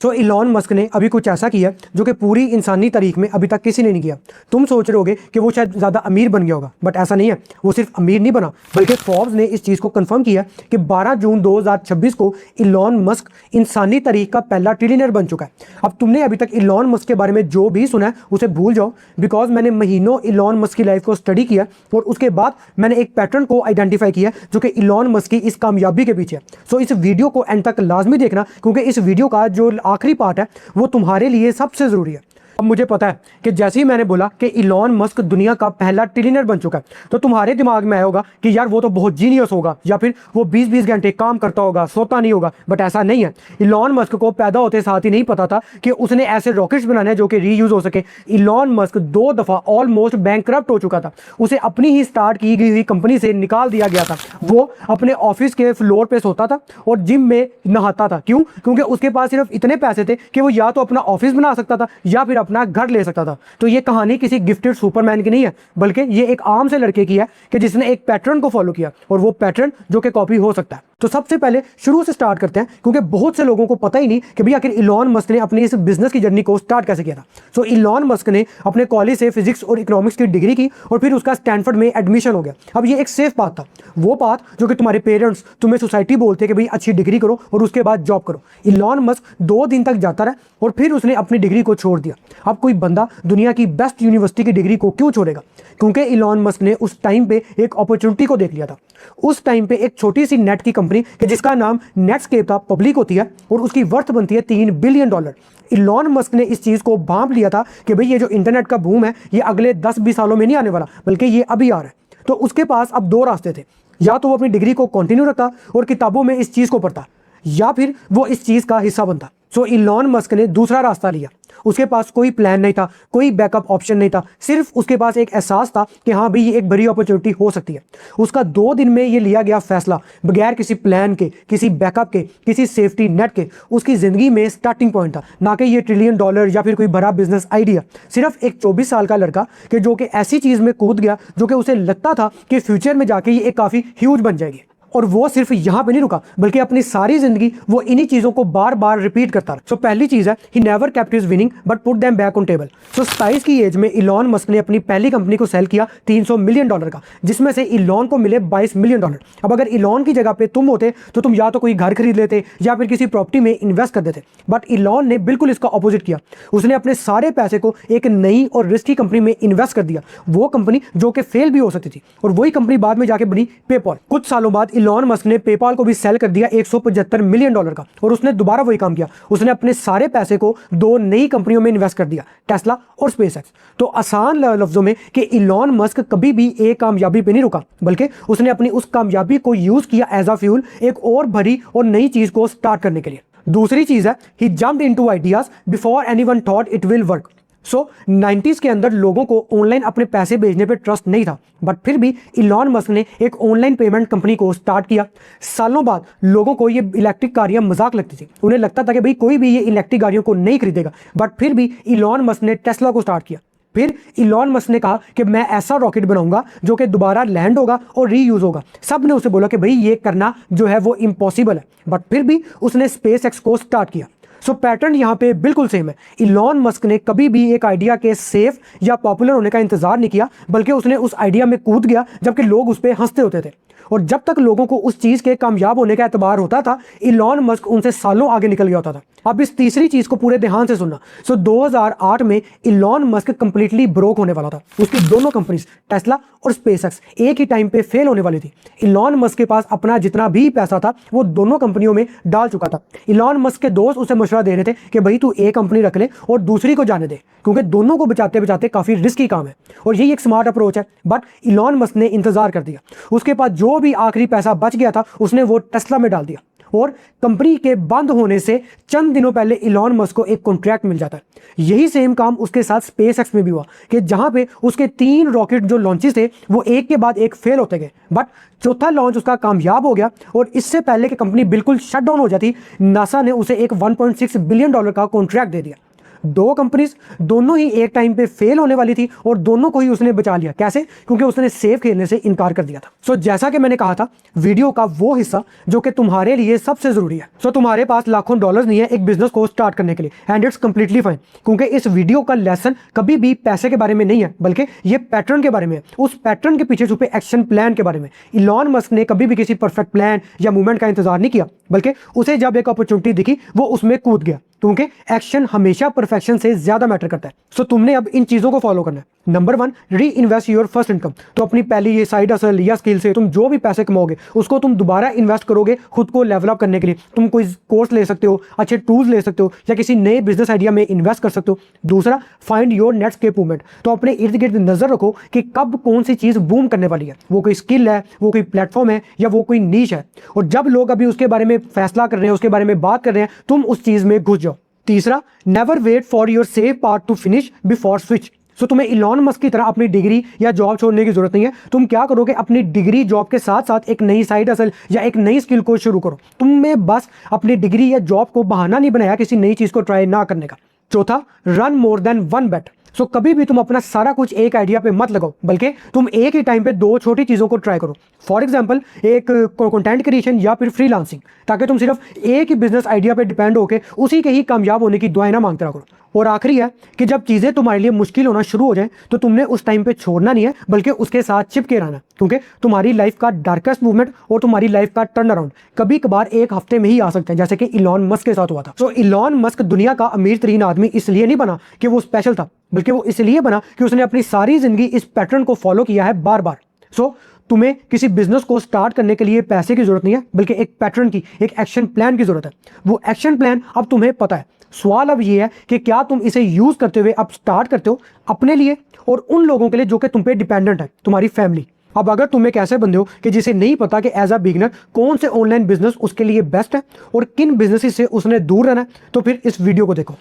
तो Elon Musk ने अभी कुछ ऐसा किया जो कि पूरी इंसानी तारीख में अभी तक किसी ने नहीं किया। तुम सोच रहे होगे कि वो शायद ज़्यादा अमीर बन गया होगा, बट ऐसा नहीं है। वो सिर्फ अमीर नहीं बना, बल्कि फोर्ब्स ने इस चीज़ को कंफर्म किया कि 12 जून 2026 को इलॉन मस्क इंसानी तारीख का पहला ट्रिलियनर बन चुका है। अब तुमने अभी तक इलॉन मस्क के बारे में जो भी सुना है उसे भूल जाओ, बिकॉज मैंने महीनों इलॉन मस्क की लाइफ को स्टडी किया और उसके बाद मैंने एक पैटर्न को आइडेंटिफाई किया जो कि इलॉन मस्क की इस कामयाबी के पीछे है। सो इस वीडियो को एंड तक लाजमी देखना, क्योंकि इस वीडियो का जो आखिरी पार्ट है वो तुम्हारे लिए सबसे ज़रूरी है। अब मुझे पता है कि जैसे ही मैंने बोला कि इलॉन मस्क दुनिया का पहला ट्रिलियनर बन चुका है, तो तुम्हारे दिमाग में आया होगा कि यार वो तो बहुत जीनियस होगा, या फिर वो 20-20 घंटे काम करता होगा, सोता नहीं होगा। बट ऐसा नहीं है। इलॉन मस्क को पैदा होते साथ ही नहीं पता था कि उसने ऐसे रॉकेट्स बनाने हैं जो कि रीयूज हो सके। इलॉन मस्क 2 दफ़ा ऑलमोस्ट बैंकरप्ट हो चुका था। उसे अपनी ही स्टार्ट की गई हुई कंपनी से निकाल दिया गया था। वो अपने ऑफिस के फ्लोर पे सोता था और जिम में नहाता था। क्यों? क्योंकि उसके पास सिर्फ इतने पैसे थे कि वो या तो अपना ऑफिस बना सकता था या फिर अपना घर ले सकता था। तो ये कहानी किसी गिफ्टेड सुपरमैन की नहीं है, बल्कि ये एक आम से लड़के की है कि जिसने एक पैटर्न को फॉलो किया, और वो पैटर्न जो कि कॉपी हो सकता है। तो सबसे पहले शुरू से स्टार्ट करते हैं, क्योंकि बहुत से लोगों को पता ही नहीं कि भाई आखिर इलॉन मस्क ने अपनी इस बिजनेस की जर्नी को स्टार्ट कैसे किया था। सो इलॉन मस्क ने अपने कॉलेज से फिजिक्स और इकोनॉमिक्स की डिग्री की और फिर उसका स्टैनफोर्ड में एडमिशन हो गया। अब ये एक सेफ पाथ था, वो पाथ जो कि तुम्हारे पेरेंट्स, तुम्हें सोसाइटी बोलते कि भाई अच्छी डिग्री करो और उसके बाद जॉब करो। इलॉन मस्क 2 दिन तक जाता रहा और फिर उसने अपनी डिग्री को छोड़ दिया। अब कोई बंदा दुनिया की बेस्ट यूनिवर्सिटी की डिग्री को क्यों छोड़ेगा? क्योंकि इलॉन मस्क ने उस टाइम पे एक अपॉर्चुनिटी को देख लिया था। उस टाइम पे एक छोटी सी नेट की कंपनी जिसका नाम नेटस्केप था, पब्लिक होती है और उसकी वर्थ बनती है $3 बिलियन। इलॉन मस्क ने इस चीज़ को भांप लिया था कि भाई ये जो इंटरनेट का बूम है ये अगले 10-20 सालों में नहीं आने वाला, बल्कि ये अभी आ रहा है। तो उसके पास अब 2 रास्ते थे, या तो वो अपनी डिग्री को कंटिन्यू रखता और किताबों में इस चीज़ को पढ़ता, या फिर वो इस चीज़ का हिस्सा बनता। सो इलॉन मस्क ने दूसरा रास्ता लिया। उसके पास कोई प्लान नहीं था, कोई बैकअप ऑप्शन नहीं था, सिर्फ उसके पास एक एहसास था कि हाँ भाई ये एक बड़ी अपॉर्चुनिटी हो सकती है। उसका 2 दिन में ये लिया गया फैसला, बगैर किसी प्लान के, किसी बैकअप के, किसी सेफ्टी नेट के, उसकी ज़िंदगी में स्टार्टिंग पॉइंट था, ना कि ये $1 ट्रिलियन या फिर कोई बड़ा बिजनेस आइडिया। सिर्फ एक 24 साल का लड़का कि जो कि ऐसी चीज़ में कूद गया जो कि उसे लगता था कि फ्यूचर में जाके ये एक काफ़ी ह्यूज बन जाएगी। और वो सिर्फ यहाँ पे नहीं रुका, बल्कि अपनी सारी जिंदगी वो इन्हीं चीज़ों को बार बार रिपीट करता रहा। सो पहली चीज़ है, he never kept his winning but put them back on table. So 27 की एज में इलॉन मस्क ने अपनी पहली कंपनी को सेल किया $300 मिलियन का, जिसमें से इलॉन को मिले $22 मिलियन। अब अगर इलॉन की जगह पे तुम होते तो तुम या तो कोई घर खरीद लेते या फिर किसी प्रॉपर्टी में इन्वेस्ट कर देते। बट इलॉन ने बिल्कुल इसका ऑपोजिट किया। उसने अपने सारे पैसे को एक नई और रिस्की कंपनी में इन्वेस्ट कर दिया, वो कंपनी जो कि फेल भी हो सकती थी। और वही कंपनी बाद में जाके बनी पेपॉल। कुछ सालों बाद इलॉन मस्क ने पेपॉल को भी सेल कर दिया $175 मिलियन का, और उसने दोबारा वही काम किया। उसने अपने सारे पैसे को 2 नई कंपनियों में इन्वेस्ट कर दिया, टेस्ला और स्पेसएक्स। तो आसान लफ्जों में कि इलॉन मस्क कभी भी एक कामयाबी पे नहीं रुका, बल्कि उसने अपनी उस कामयाबी को यूज किया एज अ फ्यूल एक और भरी और नई चीज को स्टार्ट करने के लिए। दूसरी चीज है, he jumped into ideas before anyone thought it will work. So 90s के अंदर लोगों को ऑनलाइन अपने पैसे भेजने पे ट्रस्ट नहीं था, बट फिर भी इलॉन मस्क ने एक ऑनलाइन पेमेंट कंपनी को स्टार्ट किया। सालों बाद लोगों को ये इलेक्ट्रिक गाड़ियां मजाक लगती थी, उन्हें लगता था कि भाई कोई भी ये इलेक्ट्रिक गाड़ियों को नहीं खरीदेगा। बट फिर भी इलॉन मस्क ने टेस्ला को स्टार्ट किया। फिर इलॉन मस्क ने कहा कि मैं ऐसा रॉकेट बनाऊंगा जो कि दोबारा लैंड होगा और रीयूज होगा। सब ने उसे बोला कि भाई ये करना जो है वो इम्पॉसिबल है, बट फिर भी उसने स्पेसएक्स को स्टार्ट किया। सो पैटर्न यहाँ पे बिल्कुल सेम है। इलॉन मस्क ने कभी भी एक आइडिया के सेफ या पॉपुलर होने का इंतजार नहीं किया, बल्कि उसने उस आइडिया में कूद गया जबकि लोग उस पर हंसते होते थे। और जब तक लोगों को उस चीज़ के कामयाब होने का एतबार होता था, इलॉन मस्क उनसे सालों आगे निकल गया होता था। अब इस तीसरी चीज़ को पूरे ध्यान से सुनना। सो 2008 में इलॉन मस्क कंप्लीटली ब्रोक होने वाला था। उसकी दोनों कंपनीज टेस्ला और स्पेसएक्स एक ही टाइम पे फेल होने वाली थी। इलॉन मस्क के पास अपना जितना भी पैसा था वो दोनों कंपनियों में डाल चुका था। इलॉन मस्क के दोस्त उसे मशवरा दे रहे थे कि भाई तू एक कंपनी रख ले और दूसरी को जाने दे, क्योंकि दोनों को बचाते बचाते काफ़ी रिस्की काम है और यही एक स्मार्ट अप्रोच है। बट इलॉन मस्क ने इंतजार कर दिया। उसके पास जो भी आखिरी पैसा बच गया था उसने वो टेस्ला में डाल दिया, और कंपनी के बंद होने से चंद दिनों पहले इलॉन मस्क को एक कॉन्ट्रैक्ट मिल जाता है। यही सेम काम उसके साथ स्पेसएक्स में भी हुआ कि जहां पे उसके 3 रॉकेट जो लॉन्चेस थे वो एक के बाद एक फेल होते गए, बट चौथा लॉन्च उसका कामयाब हो गया। और इससे पहले कि कंपनी बिल्कुल शट डाउन हो जाती, नासा ने उसे एक $1.6 बिलियन का कॉन्ट्रैक्ट दे दिया। दो कंपनीज, दोनों ही एक टाइम पे फेल होने वाली थी और दोनों को ही उसने बचा लिया। कैसे? क्योंकि उसने सेफ खेलने से इनकार कर दिया था। सो जैसा कि मैंने कहा था, वीडियो का वो हिस्सा जो कि तुम्हारे लिए सबसे जरूरी है। सो तुम्हारे पास लाखों डॉलर्स नहीं है एक बिजनेस को स्टार्ट करने के लिए, एंड इट्स कंप्लीटली फाइन, क्योंकि इस वीडियो का लेसन कभी भी पैसे के बारे में नहीं है, बल्कि ये पैटर्न के बारे में है, उस पैटर्न के पीछे छुपे एक्शन प्लान के बारे में। इलॉन मस्क ने कभी भी किसी परफेक्ट प्लान या मूवमेंट का इंतजार नहीं किया, बल्कि उसे जब एक अपॉर्चुनिटी दिखी वो उसमें कूद गया, क्योंकि एक्शन हमेशा परफेक्शन से ज्यादा मैटर करता है। सो तुमने अब इन चीजों को फॉलो करना है। नंबर 1, री इन्वेस्ट योर फर्स्ट इनकम। तो अपनी पहली ये साइड हसल या स्किल से तुम जो भी पैसे कमाओगे उसको तुम दोबारा इन्वेस्ट करोगे खुद को लेवल अप करने के लिए। तुम कोई कोर्स ले सकते हो, अच्छे टूल्स ले सकते हो, या किसी नए बिजनेस आइडिया में इन्वेस्ट कर सकते हो। दूसरा, find your next escape movement. तो अपने इर्द गिर्द नजर रखो कि कब कौन सी चीज बूम करने वाली है। वो कोई स्किल है, वो कोई प्लेटफॉर्म है, या वो कोई नीश है। और जब लोग अभी उसके बारे में फैसला कर रहे हैं, उसके बारे में बात कर रहे हैं, तुम उस चीज में घुस जाओ। तीसरा, never wait for your safe part to finish before switch. So तुम्हें इलॉन मस्क की तरह अपनी डिग्री या जॉब छोड़ने की जरूरत नहीं है। तुम क्या करोगे, अपनी डिग्री जॉब के साथ साथ एक नई साइड हसल या एक नई स्किल को शुरू करो। तुमने बस अपनी डिग्री या जॉब को बहाना नहीं बनाया किसी नई चीज को ट्राई ना करने का। चौथा, रन मोर देन वन बेट। सो कभी भी तुम अपना सारा कुछ एक आइडिया पे मत लगाओ, बल्कि तुम एक ही टाइम पे दो छोटी चीजों को ट्राई करो। फॉर एग्जांपल, एक कंटेंट क्रिएशन या फिर फ्रीलांसिंग, ताकि तुम सिर्फ एक ही बिजनेस आइडिया पे डिपेंड होकर उसी के ही कामयाब होने की दुआएं ना मांगते रहा करो। और आखिरी है कि जब चीजें तुम्हारे लिए मुश्किल होना शुरू हो जाए तो तुमने उस टाइम पे छोड़ना नहीं है, बल्कि उसके साथ चिपके रहना, क्योंकि तुम्हारी लाइफ का डार्केस्ट मूवमेंट और तुम्हारी लाइफ का टर्न अराउंड कभी कभार एक हफ्ते में ही आ सकता है, जैसे कि इलॉन मस्क के साथ हुआ था। तो इलॉन मस्क दुनिया का अमीर तरीन आदमी इसलिए नहीं बना कि वो स्पेशल था, बल्कि वो इसलिए बना कि उसने अपनी सारी जिंदगी इस पैटर्न को फॉलो किया है बार बार। सो तुम्हें किसी बिजनेस को स्टार्ट करने के लिए पैसे की जरूरत नहीं है, बल्कि एक पैटर्न की, एक एक्शन प्लान की जरूरत है। वो एक्शन प्लान अब तुम्हें पता है। सवाल अब ये है कि क्या तुम इसे यूज करते हुए अब स्टार्ट करते हो अपने लिए और उन लोगों के लिए जो कि तुम पे डिपेंडेंट है, तुम्हारी फैमिली। अब अगर तुम एक ऐसे बंदे हो कि जिसे नहीं पता कि एज अ बिगिनर कौन से ऑनलाइन बिजनेस उसके लिए बेस्ट है और किन बिजनेसेस से उसने दूर रहना है, तो फिर इस वीडियो को देखो।